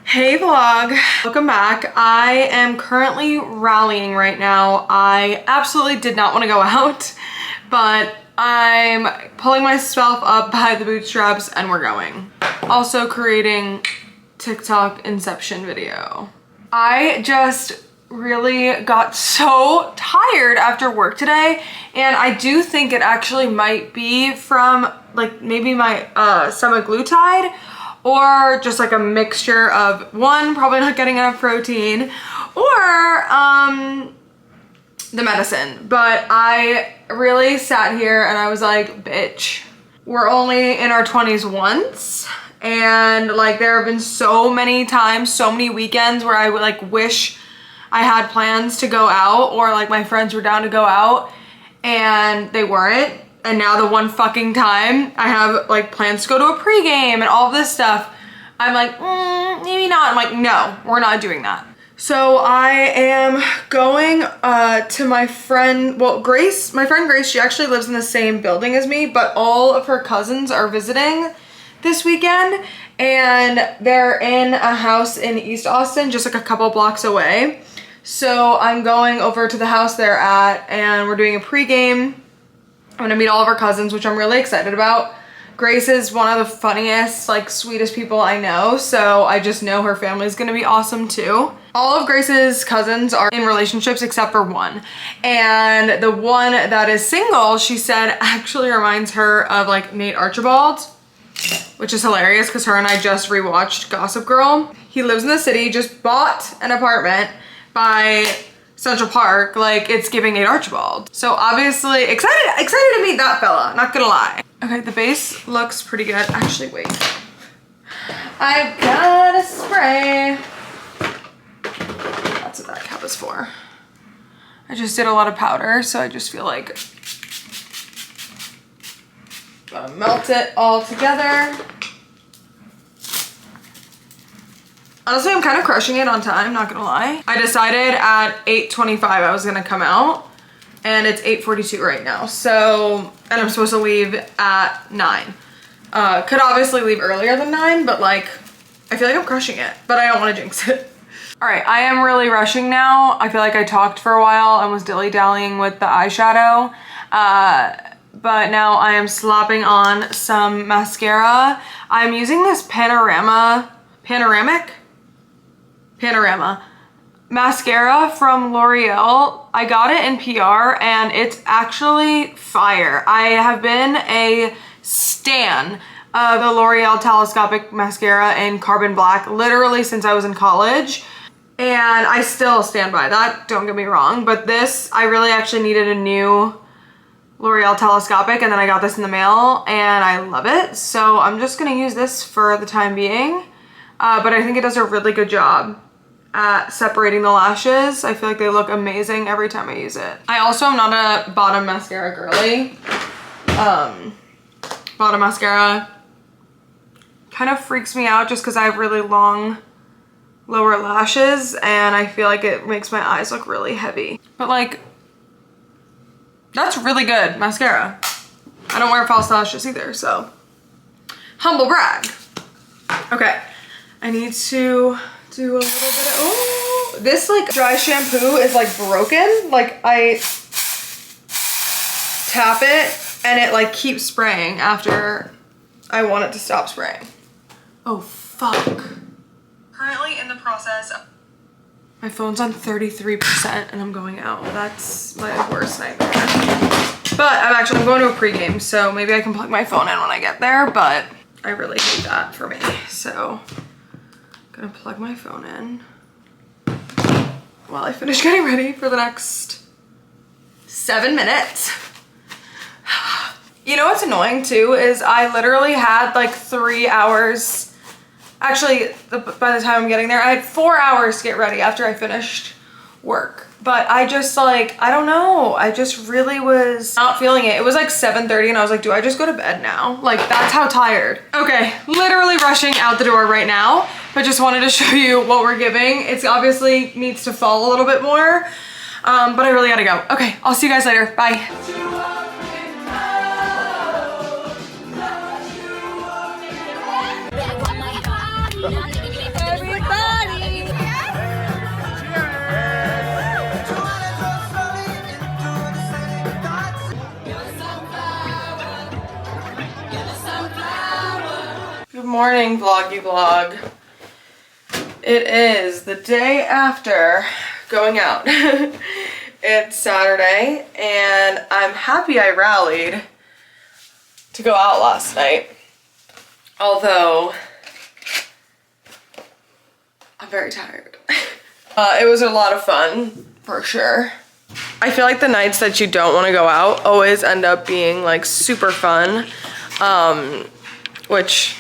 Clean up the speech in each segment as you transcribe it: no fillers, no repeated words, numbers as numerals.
Hey vlog, welcome back. I am currently rallying right now. I absolutely did not want to go out, but I'm pulling myself up by the bootstraps and we're going. Also creating TikTok inception video. I just really got so tired after work today, and I do think it actually might be from like maybe my semaglutide, or just like a mixture of one, probably not getting enough protein, or the medicine. But I really sat here and I was like, bitch, we're only in our 20s once. And like there have been so many times, so many weekends where I would like wish I had plans to go out, or like my friends were down to go out and they weren't. And now the one fucking time I have like plans to go to a pregame and all of this stuff, I'm like, maybe not. I'm like, no, we're not doing that. So I am going to my friend, well, Grace, my friend Grace, she actually lives in the same building as me, but all of her cousins are visiting this weekend, and they're in a house in East Austin, just like a couple blocks away. So I'm going over to the house they're at, and we're doing a pregame. I'm gonna meet all of our cousins, which I'm really excited about. Grace is one of the funniest, like sweetest people I know, so I just know her family is gonna be awesome too. All of Grace's cousins are in relationships except for one. And the one that is single, she said, actually reminds her of like Nate Archibald, which is hilarious because her and I just rewatched Gossip Girl. He lives in the city, just bought an apartment by Central Park, like it's giving Nate Archibald. So obviously excited to meet that fella, not gonna lie. Okay, the base looks pretty good. Actually, wait. I got a spray. That's what that cap is for. I just did a lot of powder, so I just feel like gotta melt it all together. Honestly, I'm kind of crushing it on time, not gonna lie. I decided at 8:25 I was gonna come out, and it's 8:42 right now. So, and I'm supposed to leave at 9. Could obviously leave earlier than 9, but like, I feel like I'm crushing it, but I don't want to jinx it. All right, I am really rushing now. I feel like I talked for a while and was dilly-dallying with the eyeshadow. But now I am slapping on some mascara. I'm using this Panorama mascara from L'Oreal. I got it in PR and it's actually fire. I have been a stan of the L'Oreal telescopic mascara in Carbon Black literally since I was in college. And I still stand by that, don't get me wrong. But this, I really actually needed a new L'Oreal telescopic, and then I got this in the mail and I love it. So I'm just gonna use this for the time being. But I think it does a really good job at separating the lashes. I feel like they look amazing every time I use it. I also am not a bottom mascara girly. Bottom mascara kind of freaks me out just because I have really long lower lashes and I feel like it makes my eyes look really heavy. But like, that's really good mascara. I don't wear false lashes either, so humble brag. Okay, I need to do a little bit of, oh, this like dry shampoo is like broken. Like I tap it and it like keeps spraying after I want it to stop spraying. Oh fuck. Currently in the process of, my phone's on 33% and I'm going out. That's my worst nightmare. But I'm going to a pregame, so maybe I can plug my phone in when I get there, but I really hate that for me. So I'm gonna plug my phone in while I finish getting ready for the next 7 minutes. You know what's annoying too is I literally had like 3 hours. Actually, by the time I'm getting there, I had 4 hours to get ready after I finished work. But I just like, I don't know. I just really was not feeling it. It was like 7:30 and I was like, do I just go to bed now? Like that's how tired. Okay, literally rushing out the door right now, but just wanted to show you what we're giving. It's obviously needs to fall a little bit more, but I really gotta go. Okay, I'll see you guys later. Bye. Everybody morning, vloggy vlog. It is the day after going out. It's Saturday, and I'm happy I rallied to go out last night. Although, I'm very tired. It was a lot of fun, for sure. I feel like the nights that you don't want to go out always end up being like super fun, which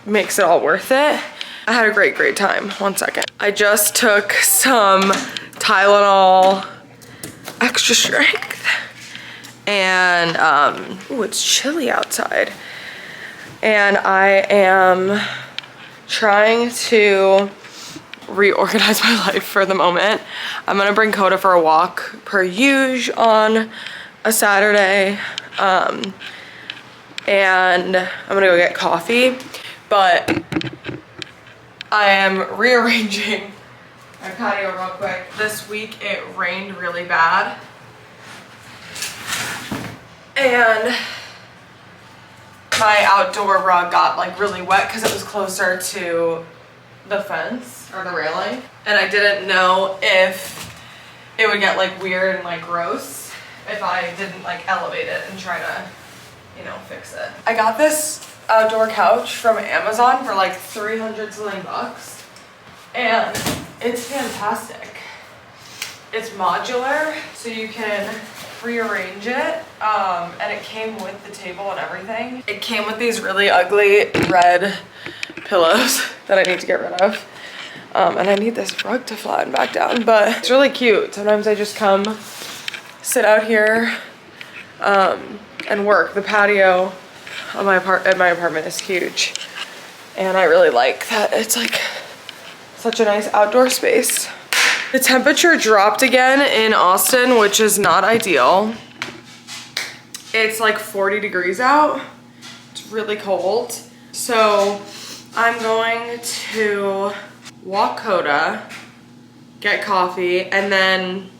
makes it all worth it. I had a great time. One second. I just took some Tylenol extra strength, and ooh, it's chilly outside. And I am trying to reorganize my life for the moment. I'm gonna bring Coda for a walk per usual on a Saturday, and I'm gonna go get coffee, but I am rearranging my patio real quick. This week it rained really bad, and my outdoor rug got like really wet because it was closer to the fence or the railing, and I didn't know if it would get like weird and like gross if I didn't like elevate it and try to, you know, fix it. I got this outdoor couch from Amazon for like 300 something bucks, and it's fantastic. It's modular, so you can rearrange it, and it came with the table and everything. It came with these really ugly red pillows that I need to get rid of, and I need this rug to flatten back down, but it's really cute. Sometimes I just come sit out here and work. The patio on my apartment is huge, and I really like that it's like such a nice outdoor space. The temperature dropped again in Austin, which is not ideal. It's like 40 degrees out. It's really cold. So I'm going to walk Coda, get coffee, and then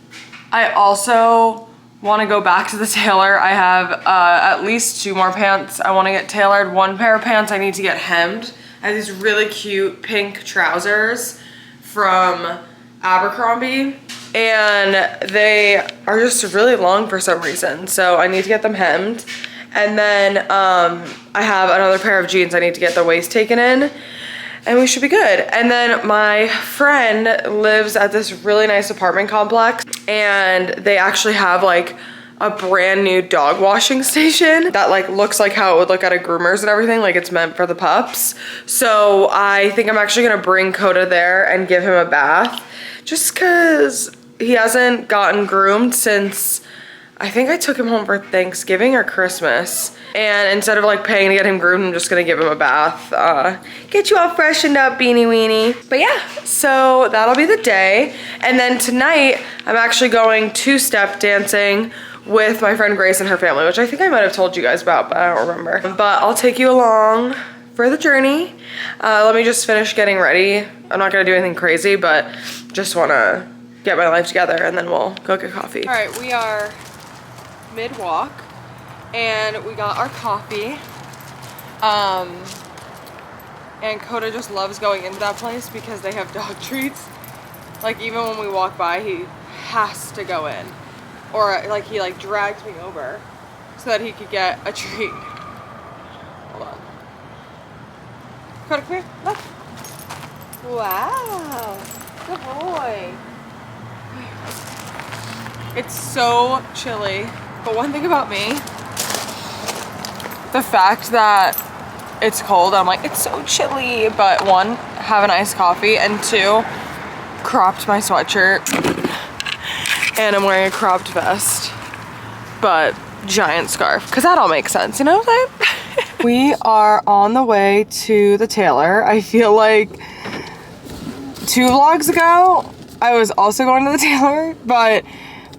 I also want to go back to the tailor. I have at least 2 more pants I want to get tailored. 1 pair of pants I need to get hemmed. I have these really cute pink trousers from Abercrombie, and they are just really long for some reason, so I need to get them hemmed. And then I have another pair of jeans I need to get the waist taken in, and we should be good. And then my friend lives at this really nice apartment complex, and they actually have like a brand new dog washing station that like looks like how it would look at a groomer's and everything, like it's meant for the pups. So I think I'm actually gonna bring Coda there and give him a bath, just cause he hasn't gotten groomed since I think I took him home for Thanksgiving or Christmas. And instead of like paying to get him groomed, I'm just gonna give him a bath. Get you all freshened up, beanie weenie. But yeah, so that'll be the day. And then tonight, I'm actually going 2-step dancing with my friend Grace and her family, which I think I might have told you guys about, but I don't remember. But I'll take you along for the journey. Let me just finish getting ready. I'm not gonna do anything crazy, but just wanna get my life together, and then we'll go get coffee. All right, we are mid-walk, and we got our coffee. And Coda just loves going into that place because they have dog treats. Like even when we walk by, he has to go in. Or like he like drags me over so that he could get a treat. Hold on. Coda, come here, look. Wow, good boy. It's so chilly, but one thing about me, the fact that it's cold, I'm like, it's so chilly, but 1, have an iced coffee, and 2, cropped my sweatshirt, and I'm wearing a cropped vest, but giant scarf, because that all makes sense, you know what I'm saying? We are on the way to the tailor. I feel like 2 vlogs ago, I was also going to the tailor, but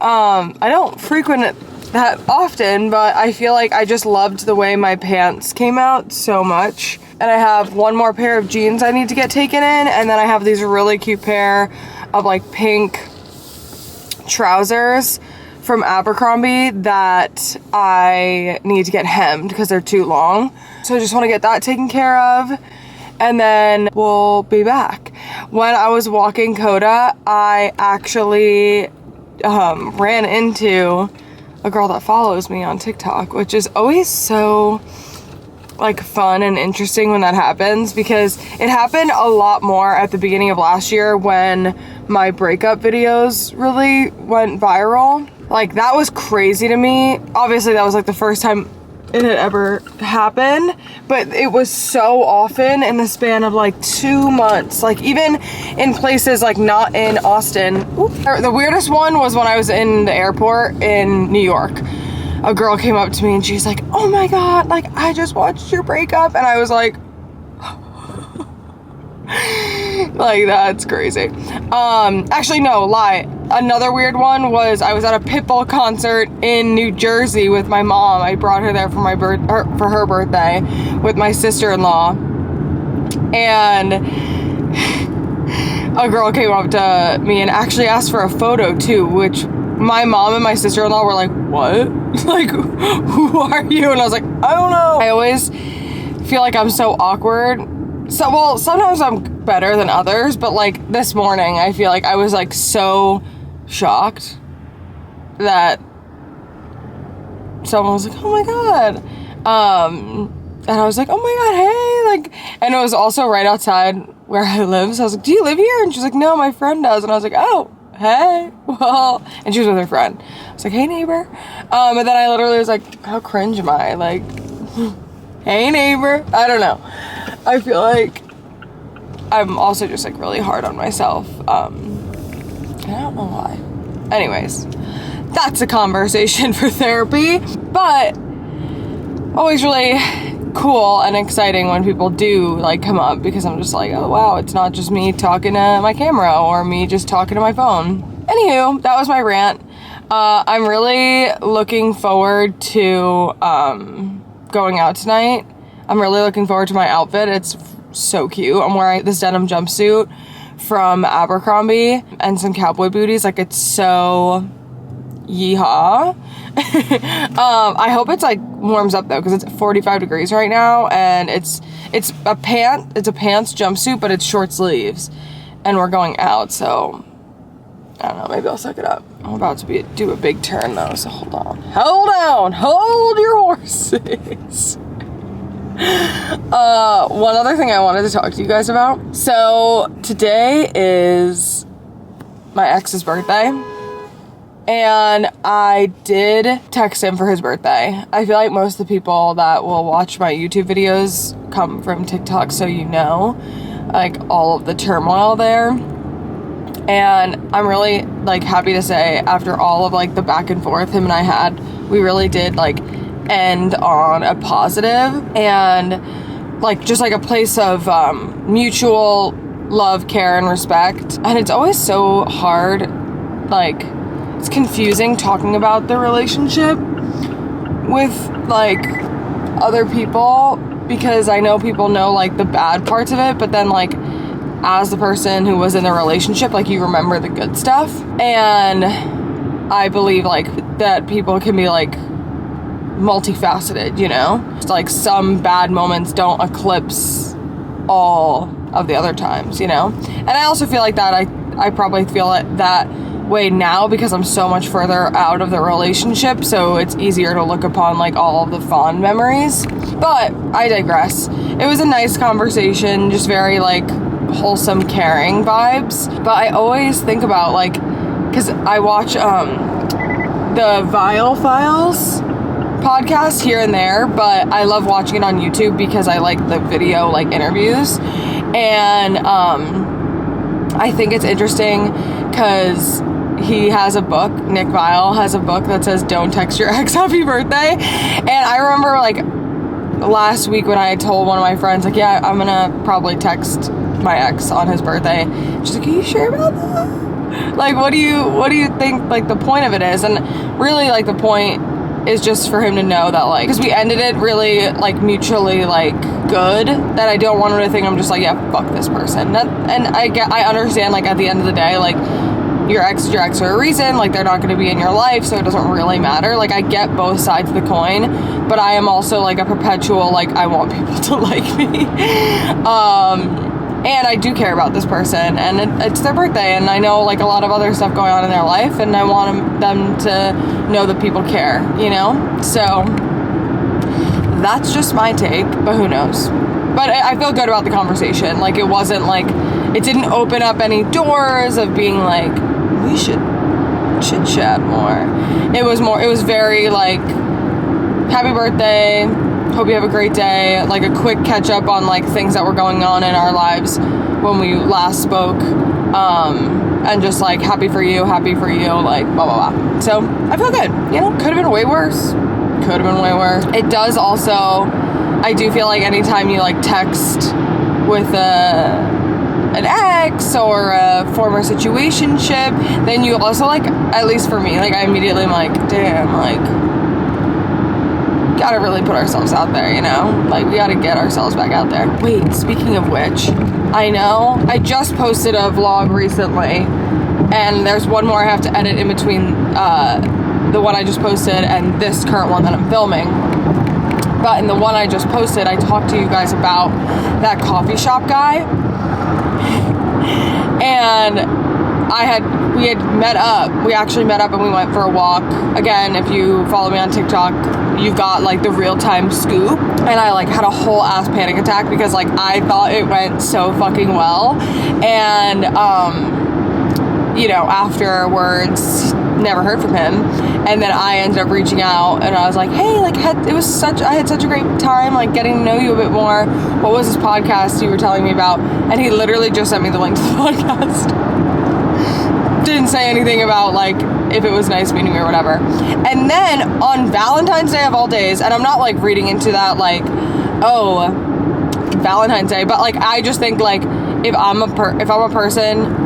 I don't frequent it that often, but I feel like I just loved the way my pants came out so much. And I have 1 more pair of jeans I need to get taken in, and then I have these really cute pair of like pink trousers from Abercrombie that I need to get hemmed because they're too long. So I just want to get that taken care of. and then we'll be back. When I was walking Coda, I actually ran into a girl that follows me on TikTok, which is always so like fun and interesting when that happens, because it happened a lot more at the beginning of last year when my breakup videos really went viral. Like, that was crazy to me. Obviously, that was like the first time it had ever happened, but it was so often in the span of like 2 months, like even in places like not in Austin. The weirdest one was when I was in the airport in New York. A girl came up to me and she's like, oh my God, like I just watched your breakup. And I was like, like, that's crazy. Actually, no, lie. Another weird one was I was at a Pitbull concert in New Jersey with my mom. I brought her there for for her birthday with my sister-in-law. And a girl came up to me and actually asked for a photo too, which my mom and my sister-in-law were like, what? Like, who are you? And I was like, I don't know. I always feel like I'm so awkward. So, well, sometimes I'm better than others, but like this morning, I feel like I was like so shocked that someone was like, oh my God. And I was like, oh my God, hey, like, and it was also right outside where I live. So I was like, do you live here? And she's like, no, my friend does. And I was like, oh, hey, well, and she was with her friend. I was like, hey, neighbor. And then I literally was like, how cringe am I? Like, hey, neighbor. I don't know. I feel like I'm also just like really hard on myself. I don't know why. Anyways, that's a conversation for therapy, but always really cool and exciting when people do like come up, because I'm just like, oh wow, it's not just me talking to my camera or me just talking to my phone. Anywho, that was my rant. I'm really looking forward to going out tonight. I'm really looking forward to my outfit. It's so cute. I'm wearing this denim jumpsuit from Abercrombie and some cowboy booties. Like, it's so yeehaw. I hope it's like warms up though, because it's 45 degrees right now, and it's a pants jumpsuit, but it's short sleeves, and we're going out, so I don't know, maybe I'll suck it up. I'm about to do a big turn though, so hold your horses. One other thing I wanted to talk to you guys about. So today is my ex's birthday, and I did text him for his birthday. I feel like most of the people that will watch my YouTube videos come from TikTok, so you know, like, all of the turmoil there. And I'm really like happy to say, after all of like the back and forth him and I had, we really did like end on a positive and like just like a place of mutual love, care, and respect. And it's always so hard, like it's confusing talking about the relationship with like other people, because I know people know like the bad parts of it, but then like as the person who was in the relationship, like you remember the good stuff. And I believe like that people can be like multifaceted, you know? Just like some bad moments don't eclipse all of the other times, you know? And I also feel like that I probably feel it that way now because I'm so much further out of the relationship, so it's easier to look upon like all of the fond memories. But I digress. It was a nice conversation, just very like wholesome, caring vibes. But I always think about like, because I watch the Vile Files podcast here and there, but I love watching it on YouTube because I like the video like interviews. And I think it's interesting because he has a book, Nick Vile has a book that says don't text your ex happy birthday. And I remember like last week when I told one of my friends, like, yeah, I'm gonna probably text my ex on his birthday. She's like, are you sure about that? Like, what do you think like the point of it is? And really like the point is just for him to know that like, because we ended it really like mutually like good, that I don't want him to think I'm just like, yeah, fuck this person. And I understand like at the end of the day, like your ex is your ex for a reason. Like, they're not going to be in your life, so it doesn't really matter. Like, I get both sides of the coin, but I am also like a perpetual, like, I want people to like me. And I do care about this person, and it's their birthday, and I know like a lot of other stuff going on in their life, and I want them to know that people care, you know? So that's just my take, but who knows? But I feel good about the conversation. Like, it wasn't like, it didn't open up any doors of being like, we should chit chat more. It was very like, happy birthday, hope you have a great day, like a quick catch up on like things that were going on in our lives when we last spoke, and just like happy for you, like blah blah blah. So I feel good, you know. Could have been way worse. It does also, I do feel like anytime you like text with an ex or a former situationship, then you also like, at least for me, like I immediately am like, damn, like, gotta really put ourselves out there, you know? Like, we gotta get ourselves back out there. Wait, speaking of which, I know I just posted a vlog recently, and there's one more I have to edit in between the one I just posted and this current one that I'm filming. But in the one I just posted, I talked to you guys about that coffee shop guy. And we actually met up and we went for a walk. Again, if you follow me on TikTok, you've got like the real-time scoop. And I like had a whole ass panic attack because like I thought it went so fucking well. And you know, afterwards, never heard from him. And then I ended up reaching out and I was like, hey, like I had such a great time, like getting to know you a bit more. What was this podcast you were telling me about? And he literally just sent me the link to the podcast. Didn't say anything about like if it was nice meeting me or whatever. And then on Valentine's Day of all days, and I'm not like reading into that like, oh, Valentine's Day, but like I just think like if I'm a person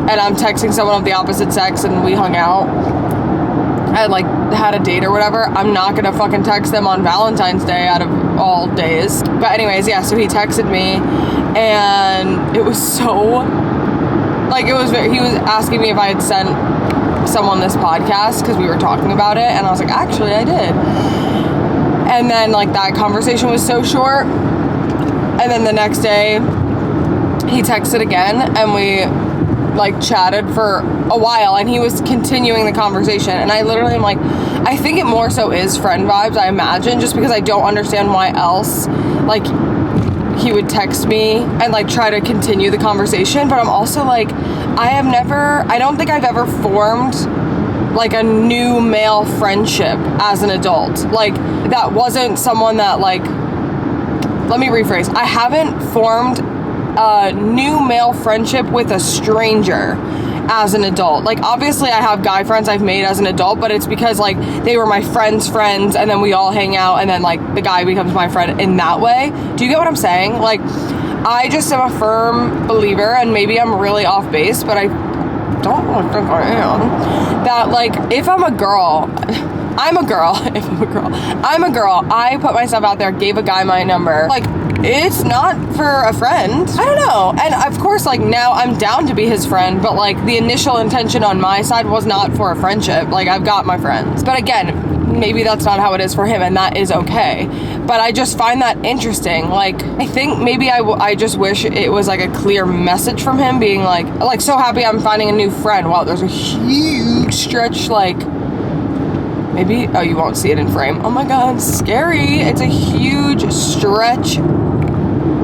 and I'm texting someone of the opposite sex and we hung out and like had a date or whatever, I'm not gonna fucking text them on Valentine's Day out of all days. But anyways, yeah, so he texted me and it was so like, he was asking me if I had sent someone this podcast because we were talking about it, and I was like, actually I did. And then like that conversation was so short, and then the next day he texted again and we like chatted for a while, and he was continuing the conversation, and I literally am like, I think it more so is friend vibes, I imagine, just because I don't understand why else like he would text me and like try to continue the conversation. But I'm also like, I don't think I've ever formed like a new male friendship as an adult. Like, that wasn't someone that like, let me rephrase, I haven't formed a new male friendship with a stranger as an adult. Like, obviously I have guy friends I've made as an adult, but it's because like they were my friends' friends, and then we all hang out, and then like the guy becomes my friend in that way. Do you get what I'm saying? Like, I just am a firm believer, and maybe I'm really off base, but I don't really think I am, that like if I'm a girl, I put myself out there, gave a guy my number, like, it's not for a friend. I don't know. And of course, like, now I'm down to be his friend, but like the initial intention on my side was not for a friendship. Like, I've got my friends. But again, maybe that's not how it is for him, and that is okay. But I just find that interesting. Like, I think maybe I just wish it was like a clear message from him being like, so happy I'm finding a new friend. Wow, there's a huge stretch, like, maybe, oh, you won't see it in frame. Oh my God, scary. It's a huge stretch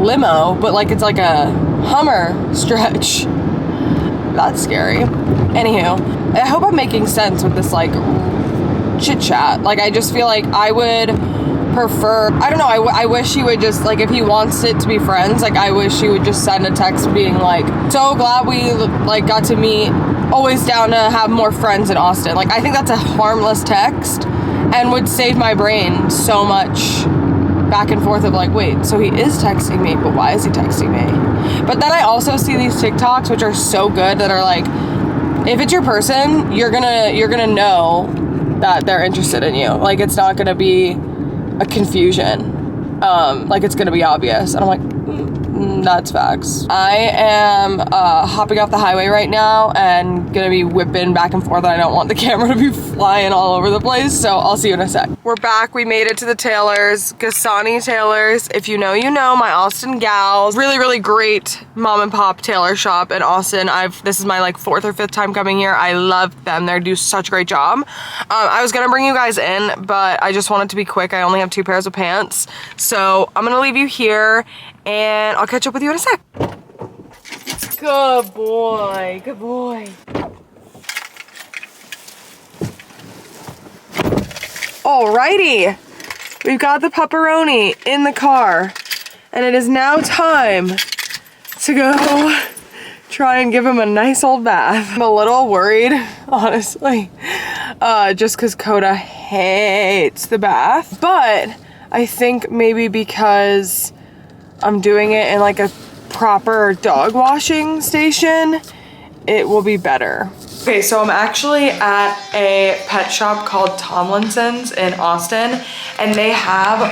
limo, but like it's like a Hummer stretch. That's scary. Anywho, I hope I'm making sense with this like chit chat. Like, I just feel like I would prefer, I don't know, I wish he would just, like, if he wants it to be friends, like, I wish he would just send a text being like, so glad we like got to meet, always down to have more friends in Austin. Like, I think that's a harmless text and would save my brain so much back and forth of like, wait, so he is texting me, but why is he texting me? But then I also see these TikToks, which are so good, that are like, if it's your person, you're gonna know that they're interested in you. Like, it's not gonna be a confusion. Like, it's gonna be obvious. And I'm like, That's facts. I am hopping off the highway right now and gonna be whipping back and forth. I don't want the camera to be flying all over the place, so I'll see you in a sec. We're back. We made it to the Taylors, Gasani Taylors. If you know, you know, my Austin gals. Really, really great mom and pop tailor shop in Austin. This is my like 4th or 5th time coming here. I love them. They do such a great job. I was gonna bring you guys in, but I just want it to be quick. I only have 2 pairs of pants. So I'm gonna leave you here and I'll catch up with you in a sec. Good boy, good boy. Alrighty, we've got the pepperoni in the car and it is now time to go try and give him a nice old bath. I'm a little worried, honestly, just because Coda hates the bath, but I think maybe because I'm doing it in like a proper dog washing station, it will be better. Okay, so I'm actually at a pet shop called Tomlinson's in Austin, and they have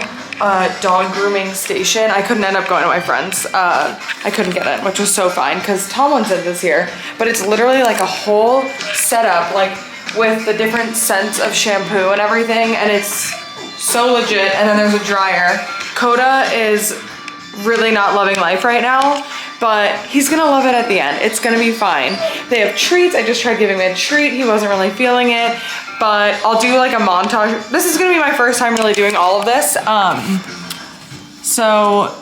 a dog grooming station. I couldn't end up going to my friend's. I couldn't get in, which was so fine because Tomlinson's is here, but it's literally like a whole setup, like with the different scents of shampoo and everything, and it's so legit. And then there's a dryer. Coda is really not loving life right now, but he's gonna love it at the end. It's gonna be fine. They have treats. I just tried giving him a treat. He wasn't really feeling it, but I'll do like a montage. This is gonna be my first time really doing all of this. So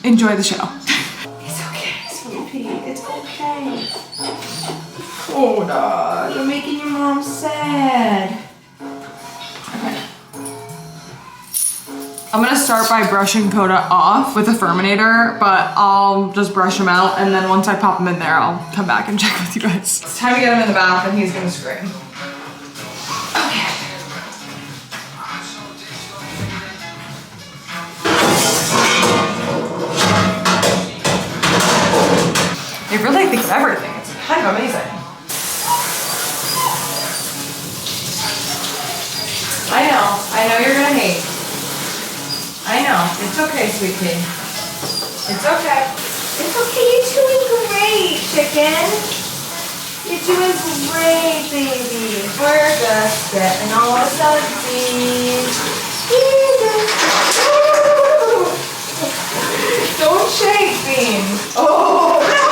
enjoy the show. It's okay, sweet pea. It's okay. Oh, no, you're making your mom sad. Okay. I'm gonna start by brushing Coda off with a Furminator, but I'll just brush him out, and then once I pop him in there, I'll come back and check with you guys. It's time to get him in the bath and he's gonna scream. Okay. They really think of everything. It's kind of amazing. I know you're gonna hate. I know. It's okay, sweet pea. It's okay. It's okay. You're doing great, chicken. You're doing great, baby. We're just getting all sudsy. Don't shake, Bean. Oh, no.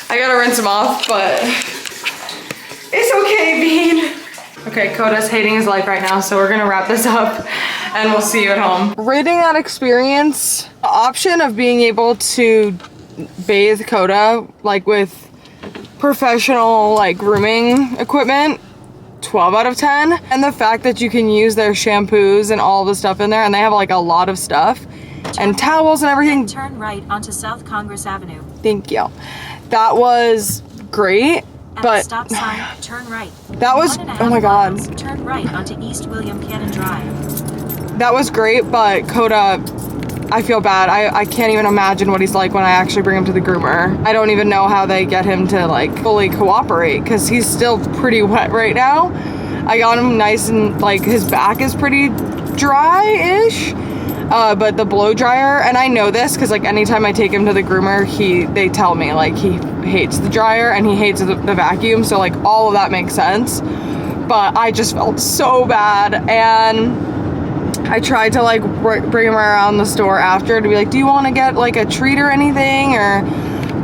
I gotta rinse him off, but it's okay, Bean. Okay, Coda's hating his life right now, so we're gonna wrap this up and we'll see you at home. Rating that experience, the option of being able to bathe Coda like with professional like grooming equipment, 12 out of 10. And the fact that you can use their shampoos and all the stuff in there, and they have like a lot of stuff and towels and everything. Turn right onto South Congress Avenue. Thank you. That was great. But stop sign, turn right. That was, oh my God. Turn right onto East William Cannon Drive. That was great, but Coda, I feel bad. I can't even imagine what he's like when I actually bring him to the groomer. I don't even know how they get him to like fully cooperate because he's still pretty wet right now. I got him nice and like his back is pretty dry-ish. But the blow dryer, and I know this because like anytime I take him to the groomer, they tell me like he hates the dryer and he hates the vacuum, so like all of that makes sense. But I just felt so bad, and I tried to like bring him around the store after to be like, do you want to get like a treat or anything or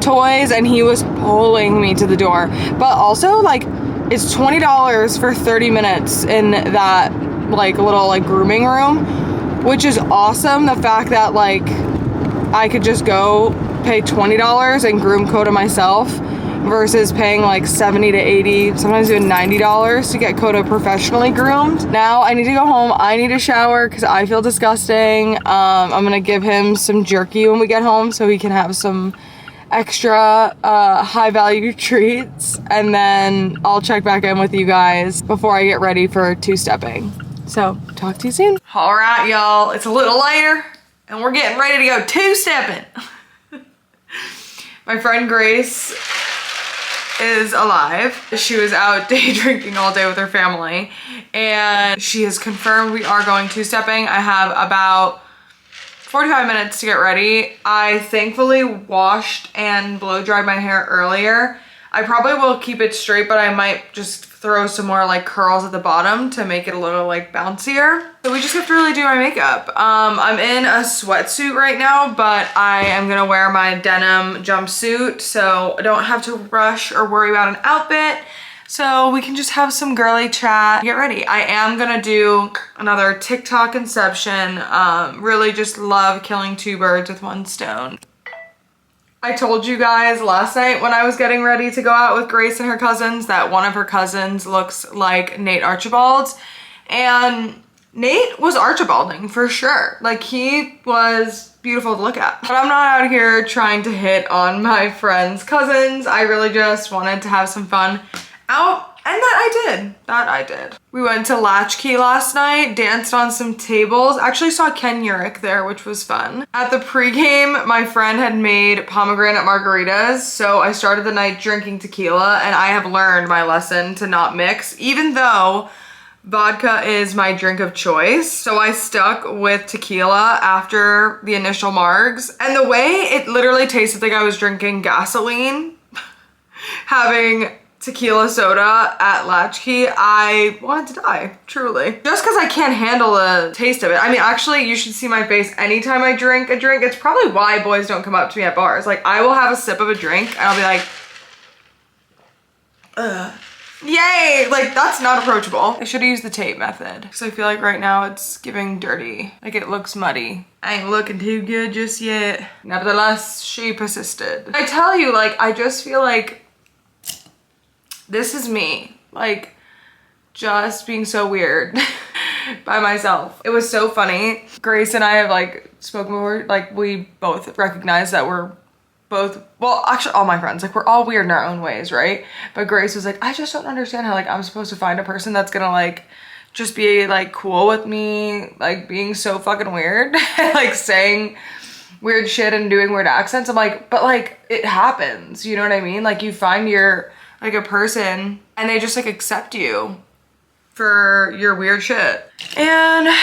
toys? And he was pulling me to the door. But also like it's $20 for 30 minutes in that like little like grooming room, which is awesome. The fact that like I could just go pay $20 and groom Coda myself versus paying like $70 to $80, sometimes even $90 to get Coda professionally groomed. Now I need to go home. I need a shower because I feel disgusting. I'm gonna give him some jerky when we get home so he can have some extra high value treats, and then I'll check back in with you guys before I get ready for two-stepping. So, talk to you soon. All right, y'all, it's a little later and we're getting ready to go two-stepping. My friend Grace is alive. She was out day drinking all day with her family, and she has confirmed we are going two-stepping. I have about 45 minutes to get ready. I thankfully washed and blow dried my hair earlier. I probably will keep it straight, but I might just throw some more like curls at the bottom to make it a little like bouncier. So we just have to really do my makeup. I'm in a sweatsuit right now, but I am gonna wear my denim jumpsuit so I don't have to rush or worry about an outfit. So we can just have some girly chat, get ready. I am gonna do another TikTok inception. Really just love killing two birds with one stone. I told you guys last night when I was getting ready to go out with Grace and her cousins that one of her cousins looks like Nate Archibald. And Nate was Archibalding for sure. Like, he was beautiful to look at. But I'm not out here trying to hit on my friends' cousins. I really just wanted to have some fun out. And that I did. We went to Latchkey last night, danced on some tables. Actually saw Ken Urich there, which was fun. At the pregame, my friend had made pomegranate margaritas, so I started the night drinking tequila, and I have learned my lesson to not mix, even though vodka is my drink of choice. So I stuck with tequila after the initial margs, and the way it literally tasted like I was drinking gasoline, having tequila soda at Latchkey, I wanted to die, truly. Just because I can't handle the taste of it. I mean, actually, you should see my face anytime I drink a drink. It's probably why boys don't come up to me at bars. Like, I will have a sip of a drink and I'll be like, ugh. Yay! Like, that's not approachable. I should have used the tape method because I feel like right now it's giving dirty. Like, it looks muddy. I ain't looking too good just yet. Nevertheless, she persisted. I tell you, like, I just feel like this is me, like, just being so weird by myself. It was so funny. Grace and I have like spoken before, like we both recognize that we're both, well, actually all my friends, like we're all weird in our own ways, right? But Grace was like, I just don't understand how like I'm supposed to find a person that's gonna like just be like cool with me, like being so fucking weird, like saying weird shit and doing weird accents. I'm like, but like it happens, you know what I mean? Like you find your like a person and they just like accept you for your weird shit. And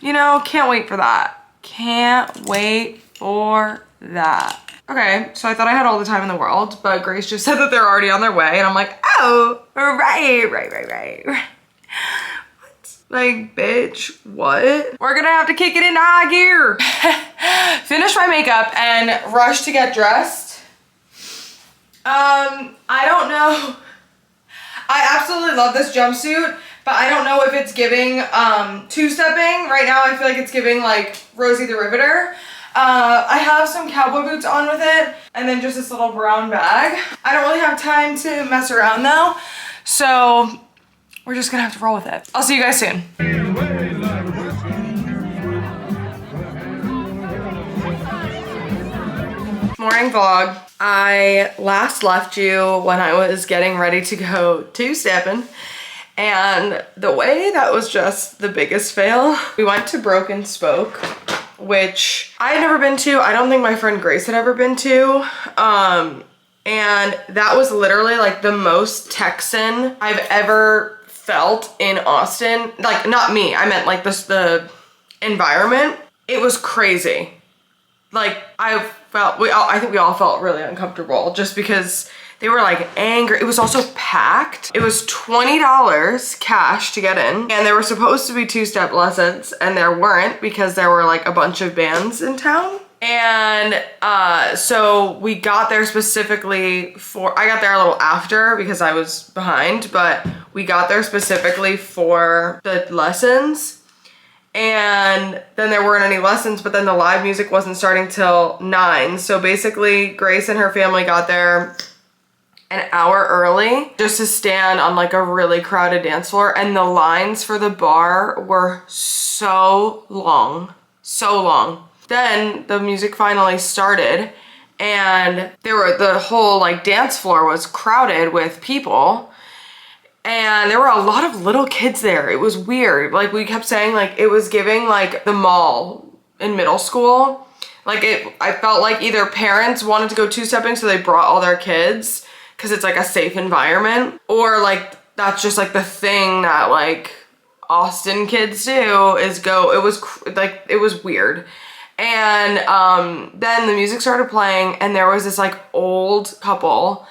you know, can't wait for that. Can't wait for that. Okay, so I thought I had all the time in the world, but Grace just said that they're already on their way and I'm like, oh, right. What? Like, bitch, what? We're gonna have to kick it into high gear. Finish my makeup and rush to get dressed. I don't know. I absolutely love this jumpsuit, but I don't know if it's giving two-stepping. Right now I feel like it's giving like Rosie the Riveter. I have some cowboy boots on with it and then just this little brown bag. I don't really have time to mess around though, so we're just gonna have to roll with it. I'll see you guys soon. Morning vlog. I last left you when I was getting ready to go two-stepping, and the way that was just the biggest fail. We went to Broken Spoke, which I had never been to. I don't think my friend Grace had ever been to. And that was literally like the most Texan I've ever felt in Austin. Like, not me, I meant like the environment. It was crazy. Like, I think we all felt really uncomfortable just because they were like angry. It was also packed. It was $20 cash to get in, and there were supposed to be two-step lessons and there weren't because there were like a bunch of bands in town. And so we got there specifically for, I got there a little after because I was behind, but we got there specifically for the lessons. And then there weren't any lessons, but then the live music wasn't starting till 9. So basically Grace and her family got there an hour early just to stand on like a really crowded dance floor. And the lines for the bar were so long. Then the music finally started and the whole like dance floor was crowded with people. And there were a lot of little kids there. It was weird. Like we kept saying like it was giving like the mall in middle school. Like I felt like either parents wanted to go two-stepping so they brought all their kids because it's like a safe environment, or like that's just like the thing that like Austin kids do is go. It was weird. And then the music started playing and there was this like old couple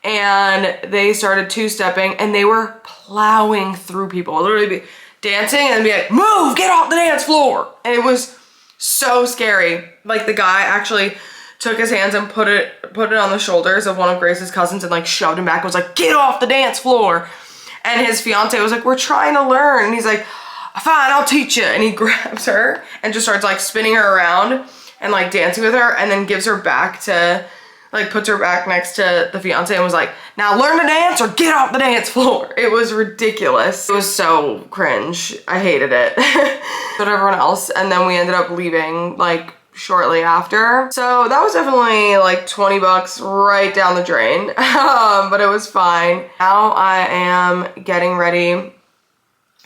and they started two-stepping and they were plowing through people, literally be dancing and be like, move, get off the dance floor. And it was so scary. Like the guy actually took his hands and put it on the shoulders of one of Grace's cousins and like shoved him back and was like, get off the dance floor. And his fiance was like, we're trying to learn. And he's like, fine, I'll teach you. And he grabs her and just starts like spinning her around and like dancing with her, and then gives her back to, like puts her back next to the fiance and was like, now learn to dance or get off the dance floor. It was ridiculous. It was so cringe. I hated it. But everyone else. And then we ended up leaving like shortly after. So that was definitely like 20 bucks right down the drain. But it was fine. Now I am getting ready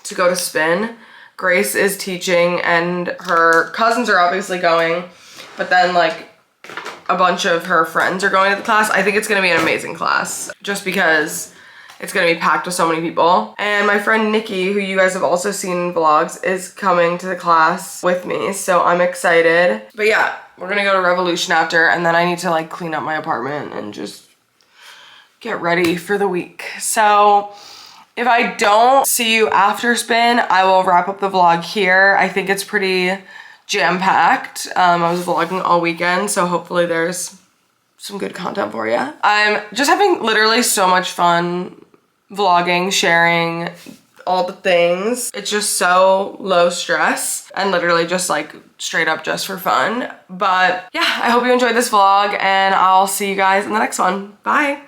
to go to spin. Grace is teaching and her cousins are obviously going, but then like a bunch of her friends are going to the class. I think it's gonna be an amazing class just because it's gonna be packed with so many people. And my friend Nikki, who you guys have also seen in vlogs, is coming to the class with me, so I'm excited. But yeah, we're gonna go to Revolution after, and then I need to like clean up my apartment and just get ready for the week. So if I don't see you after spin, I will wrap up the vlog here. I think it's pretty jam-packed. I was vlogging all weekend, so hopefully there's some good content for you. I'm just having literally so much fun vlogging, sharing all the things. It's just so low stress and literally just like straight up just for fun. But yeah, I hope you enjoyed this vlog and I'll see you guys in the next one. Bye.